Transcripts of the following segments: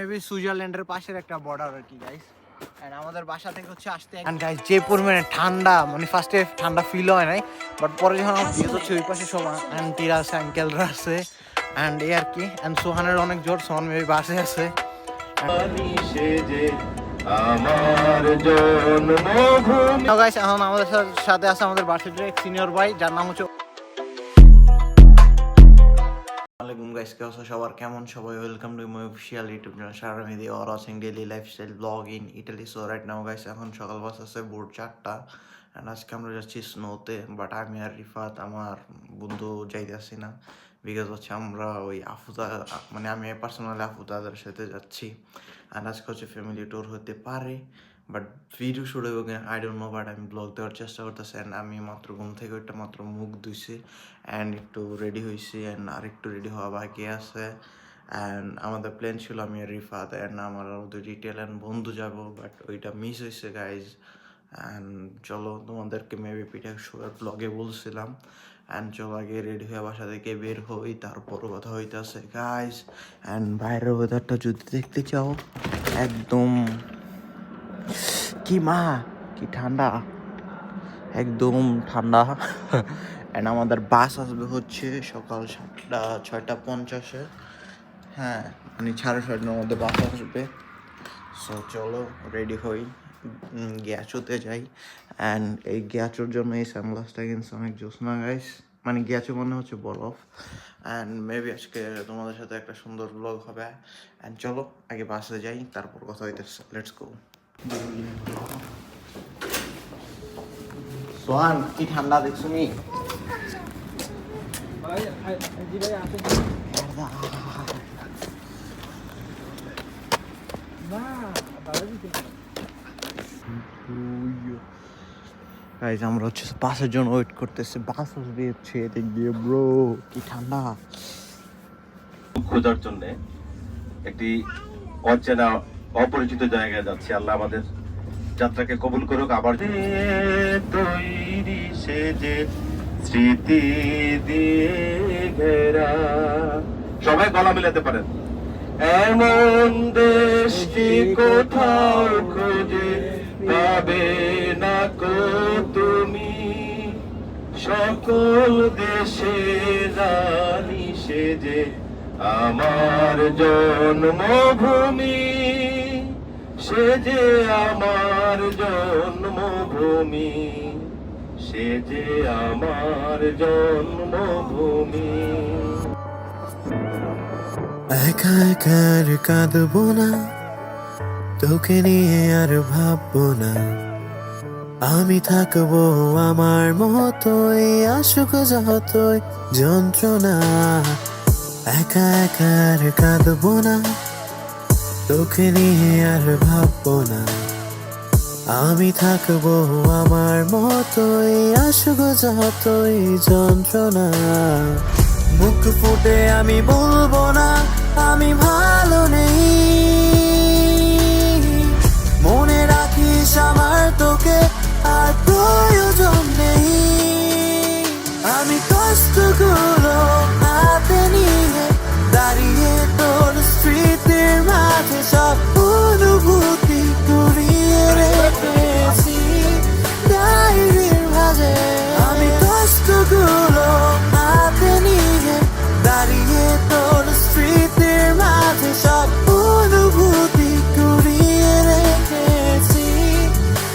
Maybe সুইজারল্যান্ডের পাশের একটা বর্ডার আর কি গাইস। এন্ড আমাদের বাসা থেকে হচ্ছে আসতে এন্ড গাইস যে পরিমাণে ঠান্ডা, মানে ফার্স্টে ঠান্ডা ফিল হয় নাই, বাট পরে যখন আমার ভিউ হচ্ছে ওই পাশে সব আন্টিরা আছে, আঙ্কেলরা আছে এন্ড এই আর কি। এন্ড সোহানের অনেক জোর, সোহান মেবি বাসে আছে। গাইস এখন আমাদের সাথে আছে আমাদের ভার্সিটির এক সিনিয়র ভাই, যার নাম হচ্ছে আসসালামু গাইস, কে আছো সবার, কেমন সবাই? Welcome to my official YouTube channel Shahria Mehedi or watching daily lifestyle blog in Italy. So right now guys এখন সকাল বাস আছে ভোর 4টা এন্ড আজকে আমরা যাচ্ছি স্নোতে। বাট আমি আর রিফাত আমার বন্ধু যাইতেছি না, বিকজ হচ্ছে আমরা ওই আফুদা, মানে আমি পার্সোনালি আফুদাদের সাথে যাচ্ছি। আর আজকে হচ্ছে ফ্যামিলি ট্যুর হতে পারে, বাট ভিডিও শুট হইব কিনা আই ডোন্ট নো, বাট আমি ব্লগ দেওয়ার চেষ্টা করতেছি। অ্যান্ড আমি মাত্র ঘুম থেকে ওইটা মাত্র মুখ ধুইছি অ্যান্ড একটু রেডি হয়েছি অ্যান্ড আর একটু রেডি হওয়া বাকি আছে। অ্যান্ড আমাদের প্ল্যান ছিল আমি আর রিফাত অ্যান্ড আমার দুই ডিটেল অ্যান্ড বন্ধু যাব, বাট ওইটা মিস হয়েছে গাইজ। অ্যান্ড চলো তোমাদেরকে মেবি পিঠা শোয়ের ব্লগে বলছিলাম। অ্যান্ড চলো আগে রেডি হয়ে বাসা থেকে বের হই, তারপরও কথা হইতেছে গাইজ। অ্যান্ড বাইরের ওয়েদারটা যদি দেখতে চাও, একদম কি মা কি ঠান্ডা, একদম ঠান্ডা। অ্যান্ড আমাদের বাস আসবে হচ্ছে সকাল 6:50, হ্যাঁ মানে 6:30টার মধ্যে বাস আসবে। সো চলো রেডি হই, গ্যাচোতে যাই। অ্যান্ড এই গ্যাচোর জন্য এই সানগ্লাসটা কিনছে অনেক জোসনা গাইস, মানে গ্যাচো মনে হচ্ছে বরফ। অ্যান্ড মেবি আজকে তোমাদের সাথে একটা সুন্দর ব্লগ হবে। অ্যান্ড চলো আগে বাসে যাই, তারপর কথা হইতেছে। Let's go. সোহান কি ঠান্ডা দেখছো নি? গাইস আমরা হচ্ছে বাসের জন্য ওয়েট করতেছি, বাস আসবে হচ্ছে এদিক দিয়ে। ব্রো কি ঠান্ডা। খোঁজার জন্য একটি অচেনা অপরিচিত জায়গায় যাচ্ছি। আল্লাহ আমাদের যাত্রাকে কবুল করুক। আবার তৈরি সেজে স্মৃতি দিয়ে ঘেরা, সবাই গলা মিলাতে পারেন। এমন দেশটি কোথাও খুঁজে পাবে না কো তুমি, সকল দেশে রানী সেজে আমার জন্মভূমি, সে যে আমার জন্মভূমি, সে যে আমার জন্মভূমি। একা একা আর কাঁদবো না, তোকে নিয়ে আর ভাববো না, আমি থাকবো আমার মতোই, আসুক যতই যন্ত্রণা। একা একা আর কাঁদবো না, তোকে নিয়ে আর ভাববো না, আমি থাকবো আমার মতোই, আসুক যতই যন্ত্রণা। মুখ ফুটে আমি বলবো না আমি ভালো নেই, মনে রাখিস আমার তোকে আর প্রয়োজন নেই। আমি কষ্টগুলো হাতে নিয়ে দাঁড়িয়ে তোর স্মৃতির মাঝে সব অনুভূতি কুড়িয়ে রেখেছি ডায়েরির মাঝে। আমি কষ্টগুলো হাতে নিয়ে দাঁড়িয়ে তোর স্মৃতির মাঝে সব অনুভূতি কুড়িয়ে রেখেছি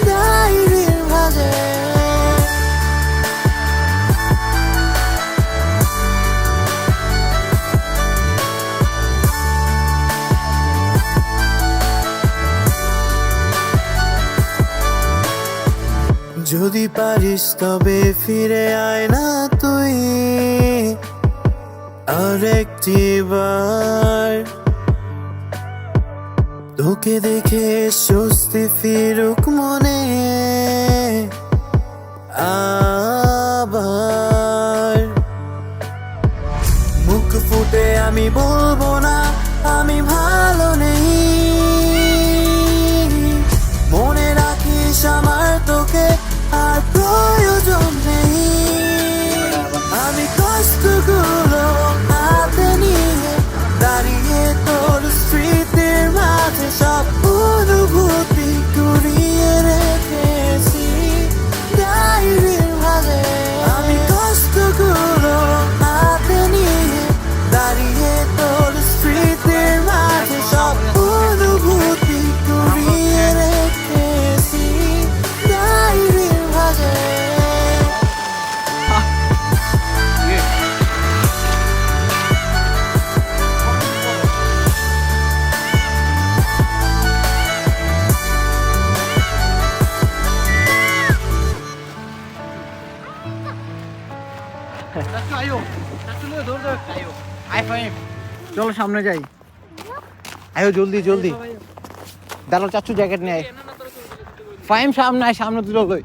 ডায়েরির মাঝে। যদি পারিস তবে ফিরে আয় না তুই আরেকটি বার, তোকে দেখে স্বস্তি ফিরুক মনে আবার। মুখ ফুটে আমি বলবো না আমি ভালো নেই, মনে রাখিস আমার তোকে আর প্রয়োজন নেই। আমি কষ্টগুলো হাতে নিয়ে দাঁড়িয়ে তোর স্মৃতির চলো সামনে যাই, আয়ো জলদি জলদি। দাঁড়াও চাচ্ছু জ্যাকেট নিয়ে আয়। ফাইম সামনে আয়, সামনে তুলো লই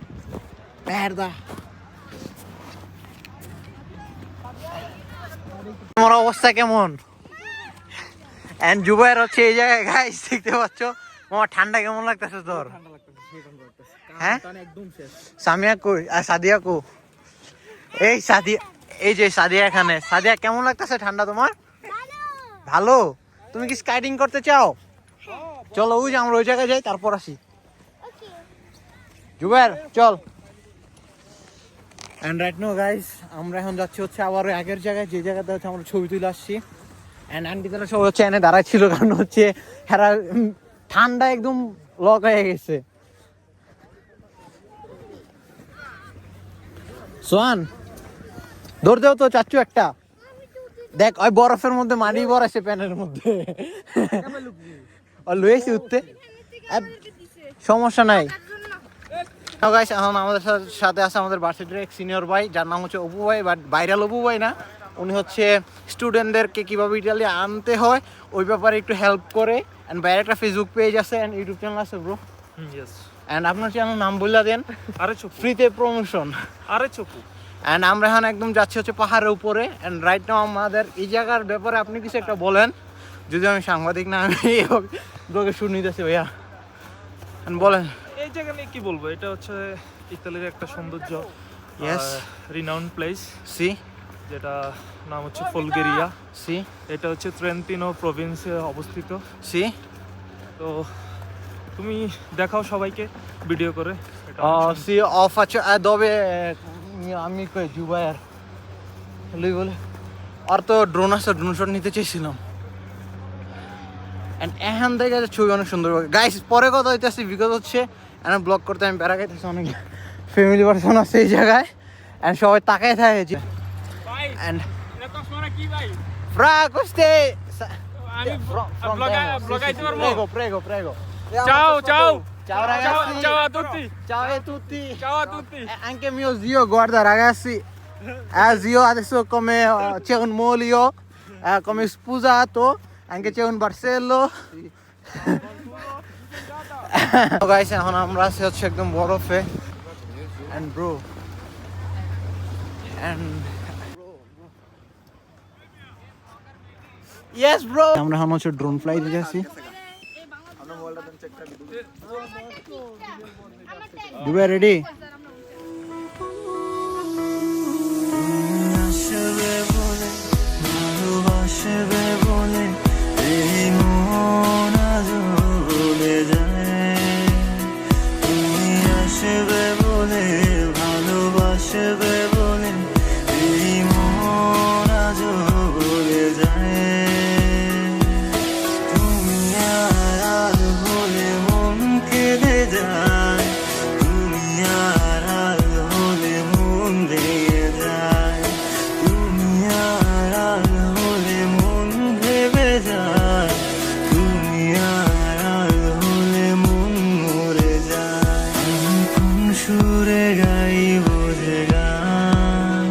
তোমার অবস্থা কেমন? এন্ড জুবাইর হচ্ছে এই জায়গায় গাইস, দেখতে পাচ্ছ আমার ঠান্ডা কেমন লাগতেছে তোর? হ্যাঁ সামিয়া কই আর সাদিয়া কো? এই সাদিয়া, এই যে সাদিয়া এখানে। সাদিয়া কেমন লাগতেছে ঠান্ডা তোমার? ভালো। তুমি কি স্কাইডিং করতে চাও? চলো ওই যে আমরা ওই জায়গায় যাই, তারপর আসি। জুবাইর চল। এন্ড রাইট নো গাইস, আমরা এখন যাচ্ছি হচ্ছে আবার আগের জায়গায়, যে জায়গাতে হচ্ছে আমরা ছবি তুলে আসছি। এন্ড আন্টি তারা সব হচ্ছে এনে দাঁড়ায় ছিল, কারণ হচ্ছে হেরা ঠান্ডা একদম লক হয়ে গেছে। সোয়ান দৌড় দেও তো চাচ্ছু একটা। দেখ ওই বরফের মধ্যে মাটি বরাইছে প্যানের মধ্যে, লুয়েছি উঠতে, সমস্যা নাই। এখন আমাদের সাথে আছে আমাদের ভার্সিটির এক সিনিয়র ভাই, যার নাম হচ্ছে অপু ভাই, বাট ভাইরাল অপু ভাই না। উনি হচ্ছে স্টুডেন্টদেরকে কীভাবে ইটালি আনতে হয় ওই ব্যাপারে একটু হেল্প করে। অ্যান্ড বাইরে একটা ফেসবুক পেজ আছে অ্যান্ড ইউটিউব চ্যানেল আছে ব্রো। অ্যান্ড আপনার চ্যানেল নাম বললা দেন, আরে চুপ, ফ্রিতে প্রমোশন। আরে চুপ। অ্যান্ড আমরা এখন একদম যাচ্ছি হচ্ছে পাহাড়ের উপরে। অ্যান্ড রাইট নাও আমাদের এই জায়গার ব্যাপারে আপনি কিছু একটা বলেন, যদি আমি সাংবাদিক না, আমি ব্লগে শুট নিতেছি ভাইয়া। বলেন এই জায়গা নিয়ে কি বলবো, এটা হচ্ছে ইতালির একটা সৌন্দর্য, Yes. রিনাউন্ড প্লেস, সি যেটা নাম হচ্ছে ফোলগেরিয়া। সি এটা হচ্ছে ট্রেন্টিনো প্রভিন্সে অবস্থিত। সি তো তুমি দেখাও সবাইকে ভিডিও করে এটা অনেক সুন্দর। সি অফ আছে দবে আমি কই জুবাইর লই বলে আর তো ড্রোন আছে, ড্রোন শট নিতে চাইছিলাম। এন্ড এখান থেকে ছবি অনেক সুন্দর। গাইস পরে কথা হইতেছি, বিকজ হচ্ছে এখানে ব্লগ করতে আমি বেড়া গাইতেছি, অনেক ফ্যামিলি পারসন আছে এই জায়গায় এন্ড সবাই তাকায় থাকে যে and fra queste prego prego prego Ciao, ciao. ciao ragazzi, Ciao a tutti. ciao a tutti, Ciao a tutti. anche mio zio, guarda ragazzi, zio adesso come c'è un molio come sposato, anche c'è un barsello. Guys, এখন আমরা আছি হচ্ছে একদম বরফে and bro and yes bro, আমরা এখন হচ্ছে drone fly দিতে আছি। দুবে রেডি? আসবে বলে ভালোবাসবে বলে এই মন আজ ভুলে যায়। তুমি আসবে বলে ভালোবাসবে বলে এই মন আজ ভুলে যায়। তুমি আর বলে মন কেঁদে যায়, তুমি আর হলে মন ভেঙে যায়, তুমি আর হলে মন ভেবে যায়, তুমি আর হলে মন মরে যায়। আমি কোন সুরে গাইব যে গান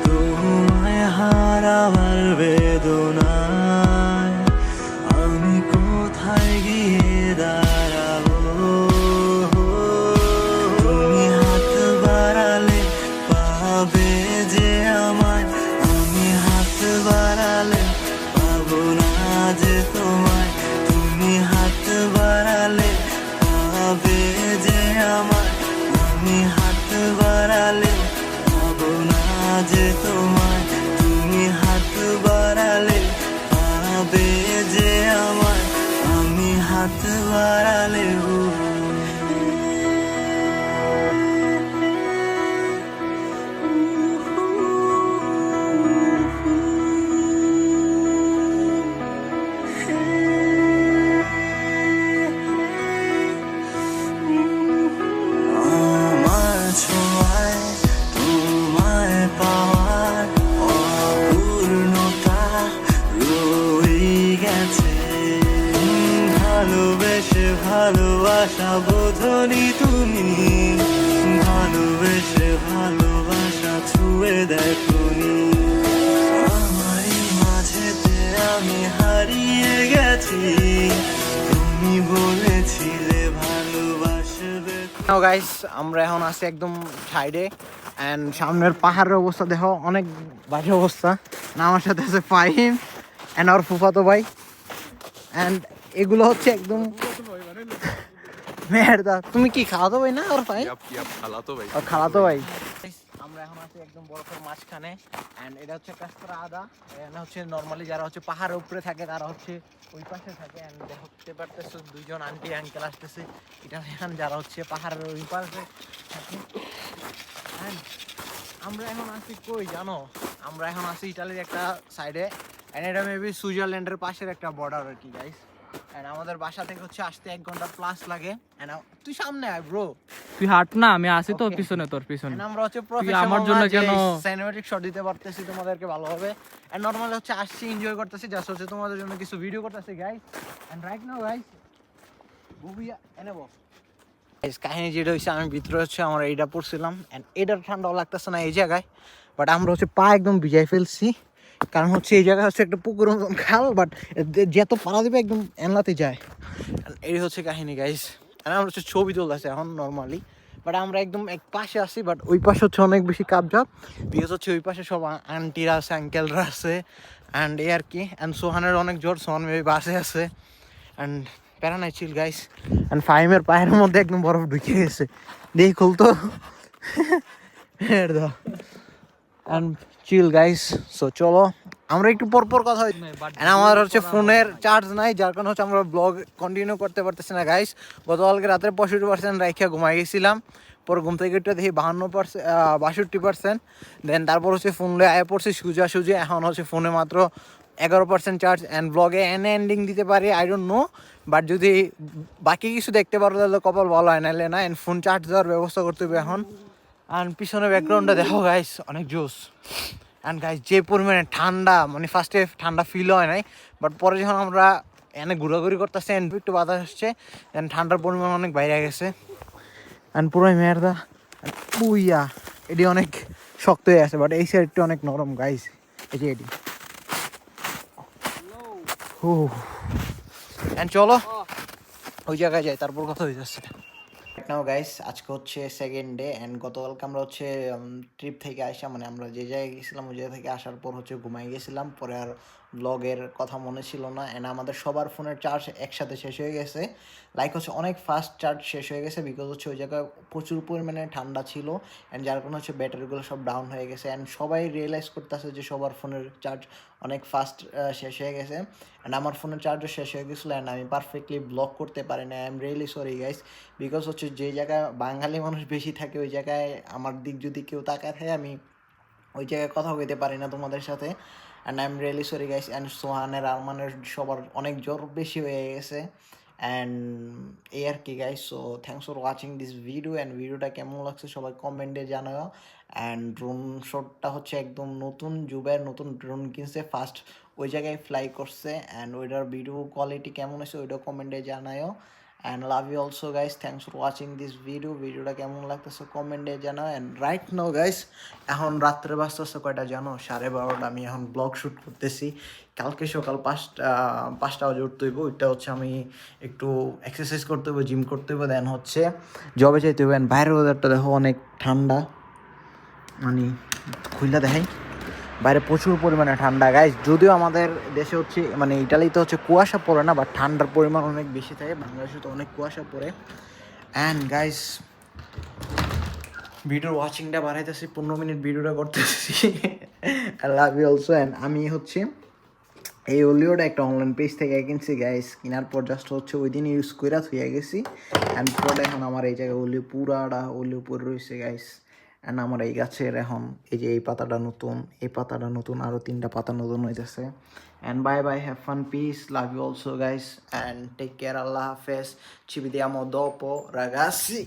তোমায় হারাবার বেদনায়, আমি কোথায় গিয়ে দাঁড়াবো? তুমি হাত বাড়ালে পাবে যে আমায়, আমি হাত বাড়ালে পাবো না যে তোমায়। তুমি হাত বাড়ালে পাবে যে আমায়, আমি হাত বাড়ালে পাবো না যে তোমায়। তুমি হাত বাড়ালে পাবে যে আমায়, আমি হাত বাড়ালে আমার ছোঁয়ায় তোমায় পাওয়ার অপূর্ণতা রয়ে গেছে। ভালোবেসে ভালোবাসা বোঝনি তুমি, ভালোবেসে ভালোবাসা ছুঁয়ে দেখনি। আমার আমি হারিয়ে গেছি, তুমি বলেছিলে ভালোবাসবে। নাও গাইস, আমরা এখন আছি একদম সাইডে এন্ড সামনের পাহাড়ের অবস্থা দেখো, অনেক বাজে অবস্থা। না, আমার সাথে আছে ফাহিম এন্ড আর ফুফাতো ভাই এন্ড এগুলো হচ্ছে একদম মেহেরদা। তুমি কি খালাতো ভাই না ওর ভাই? খালাতো ভাই। আমরা এখন আছি একদম বরফের মাঝখানে এন্ড এটা হচ্ছে কাস্তারা আদা। এখানে হচ্ছে নরমালি যারা হচ্ছে পাহাড়ের উপরে থাকে তারা হচ্ছে ওই পাশে থাকে এন্ড দেখতে পারতেছো দুইজন আন্টি আঙ্কেল আসতেছে ইটালিয়ান যারা হচ্ছে পাহাড়ের ওই পাশে থাকে। And আমরা এখন আছি কই জানো? আমরা এখন আছি ইটালির একটা সাইডে এন্ড এটা মেবি সুইজারল্যান্ডের পাশের একটা বর্ডার আর কি গাইস। এন্ড আমাদের বাসা থেকে হচ্ছে আসতে 1 ঘন্টা প্লাস লাগে। এন্ড তুই সামনে আয় ব্রো, তুই হাঁট না, আমি আসি তো Okay. পিছনে, তোর পিছনে। এন্ড আমরা হচ্ছে তুই প্রফেশনাল আমার জন্য কেন সিনেম্যাটিক শট দিতে পারতেছি তোমাদেরকে ভালোভাবে। এন্ড নরমালি হচ্ছে আসছি, এনজয় করতেছি, জাস্ট হচ্ছে তোমাদের জন্য কিছু ভিডিও করতেছি guys. And right now guys বুবিয়া এনেবো গাইস, কাহিনী যেটা হইছে আমি ভিতরে হচ্ছে আমার এইটা পড়ছিলাম এন্ড এটার ঠান্ডাও লাগতেছে না এই জায়গায়, বাট আমরা হচ্ছে পা একদম ভিজাই ফেলছি কারণ হচ্ছে এই জায়গা হচ্ছে একটা পুকুর মতন খাল, বাট যত পাড়া দিবে একদম এনলাতে যায়। এই হচ্ছে কাহিনী গাইস। আমরা হচ্ছে ছবি তুলতেছি এখন নর্মালি, বাট আমরা একদম এক পাশে আছি, বাট ওই পাশে হচ্ছে অনেক বেশি কাপজাপ, বিকজ হচ্ছে ওই পাশে সব আন্টিরা আছে, আঙ্কেলরা আছে অ্যান্ড এই আর কি। অ্যান্ড সোহানের অনেক জোর, সোহান মেবি বাসে আছে অ্যান্ড প্যারা নাই, চিল গাইস। অ্যান্ড ফাহিমের পায়ের মধ্যে একদম বরফ ঢুকে গেছে, দেখি খুলতো অ্যান্ড চিল গাইস। সো চলো আমরা একটু পরপর কথা হয়। আমার হচ্ছে ফোনের চার্জ নাই, যার কারণে হচ্ছে আমরা ব্লগ কন্টিনিউ করতে পারতেছি না গাইস। গতকালকে রাত্রে 65% রাইখা ঘুমাই গেছিলাম, পর ঘুম থেকে একটু দেখি 62%, দেন তারপর হচ্ছে ফোন লয়ে আয় পড়ছি সুজে। এখন হচ্ছে ফোনে মাত্র 11% চার্জ অ্যান্ড ব্লগে এন্ডিং দিতে পারি, আই ডোন্ট নো, বাট যদি বাকি কিছু দেখতে পারো তাহলে কপাল ভালো হয়, নাহলে না। অ্যান্ড ফোন চার্জ দেওয়ার ব্যবস্থা করতে হবে এখন। অ্যান্ড পিছনে ব্যাকগ্রাউন্ডটা দেখো গাইস, অনেক জোস। অ্যান্ড গাইস যে পরিমাণে ঠান্ডা, মানে ফার্স্টে ঠান্ডা ফিল হয় নাই, বাট পরে যখন আমরা এনে ঘোরাঘুরি করতেছি অ্যান্ড একটু বাতাস আসছে অ্যান্ড ঠান্ডার পরিমাণ অনেক বাইরে গেছে। অ্যান্ড পুরোই মেয়েরদা বুইয়া এটি অনেক শক্ত হয়ে আছে, বাট এই সাইডটা অনেক নরম গাইস। এই যে এটি অ্যান্ড চলো ওই জায়গায় যাই, তারপর কথা হয়ে যাচ্ছে। নাও গাইস, আজকে হচ্ছে সেকেন্ড ডে অ্যান্ড গতকালকে আমরা হচ্ছে ট্রিপ থেকে আসা, মানে আমরা যে জায়গায় গেছিলাম ওই জায়গা থেকে আসার পর হচ্ছে ঘুমাই গেছিলাম, পরে আর ব্লগের কথা মনে ছিল না। অ্যান্ড আমাদের সবার ফোনের চার্জ একসাথে শেষ হয়ে গেছে, লাইক হচ্ছে অনেক ফাস্ট চার্জ শেষ হয়ে গেছে, বিকজ হচ্ছে ওই জায়গায় প্রচুর পরিমাণে ঠান্ডা ছিল অ্যান্ড যার কারণে হচ্ছে ব্যাটারিগুলো সব ডাউন হয়ে গেছে। অ্যান্ড সবাই রিয়েলাইজ করতেছে যে সবার ফোনের চার্জ অনেক ফাস্ট শেষ হয়ে গেছে অ্যান্ড আমার ফোনের চার্জও শেষ হয়ে গেছিলো অ্যান্ড আমি পারফেক্টলি ব্লগ করতে পারি না। I am really sorry guys, because হচ্ছে যে জায়গায় বাঙালি মানুষ বেশি থাকে ওই জায়গায় আমার দিক যদি কেউ তাকায় থাকে আমি ওই জায়গায় কথা বলতে পারি না তোমাদের সাথে। And I am really sorry guys. And সোহানের আরমানের সবার অনেক জ্বর বেশি হয়ে গেছে অ্যান্ড এই আর কি guys. So thanks for watching this video and ভিডিওটা কেমন লাগছে সবাই কমেন্টে জানাও। অ্যান্ড ড্রোন শটটা হচ্ছে একদম নতুন, জুবাইয়ের নতুন ড্রোন কিনছে, ফার্স্ট ওই জায়গায় ফ্লাই করছে অ্যান্ড ওইটার ভিডিও কোয়ালিটি কেমন আছে ওইটাও কমেন্টে জানাও। And love you also guys, thanks for watching this ভিডিওটা কেমন লাগতেছে কমেন্টে জানাও। অ্যান্ড রাইট নাও গাইস, এখন রাত্রে বাজতেছে কয়টা জানো? 12:30। আমি এখন ব্লগ শ্যুট করতেছি, কালকে সকাল 5টা বাজে উঠতে হইব। ওইটা হচ্ছে আমি একটু এক্সারসাইজ করতে হইব, জিম করতে হইব, দেন হচ্ছে জবে যাইতে হইব। অ্যান্ড বাইরের ওয়েদারটা দেখো অনেক ঠান্ডা, মানে খুললা দেখাই, বাইরে প্রচুর পরিমাণে ঠান্ডা গাইস। যদিও আমাদের দেশে হচ্ছে মানে ইটালিতে হচ্ছে কুয়াশা পড়ে না, বাট ঠান্ডার পরিমাণ অনেক বেশি থাকে, বাংলাদেশে তো অনেক কুয়াশা পড়ে। অ্যান্ড গাইস ভিডিওর ওয়াচিংটা বাড়াইতেছি, 15 মিনিট ভিডিওটা করতেছি। I love you also. And আমি হচ্ছে এই ওলিওটা একটা অনলাইন পেজ থেকে কিনছি গাইস, কেনার পর জাস্ট হচ্ছে ওই দিন ইউজ করে থুয়ে গেছি অ্যান্ড পুরোটা এখন আমার এই জায়গায় ওলিও পরে রয়েছে গাইস। অ্যান্ড আমার এই গাছের এখন এই যে এই পাতাটা নতুন, আরও 3টা পাতা নতুন হইতেছে। And bye bye, have fun, peace, love you also guys and take care, আল্লাহ হাফেজ, ci vediamo dopo ragazzi.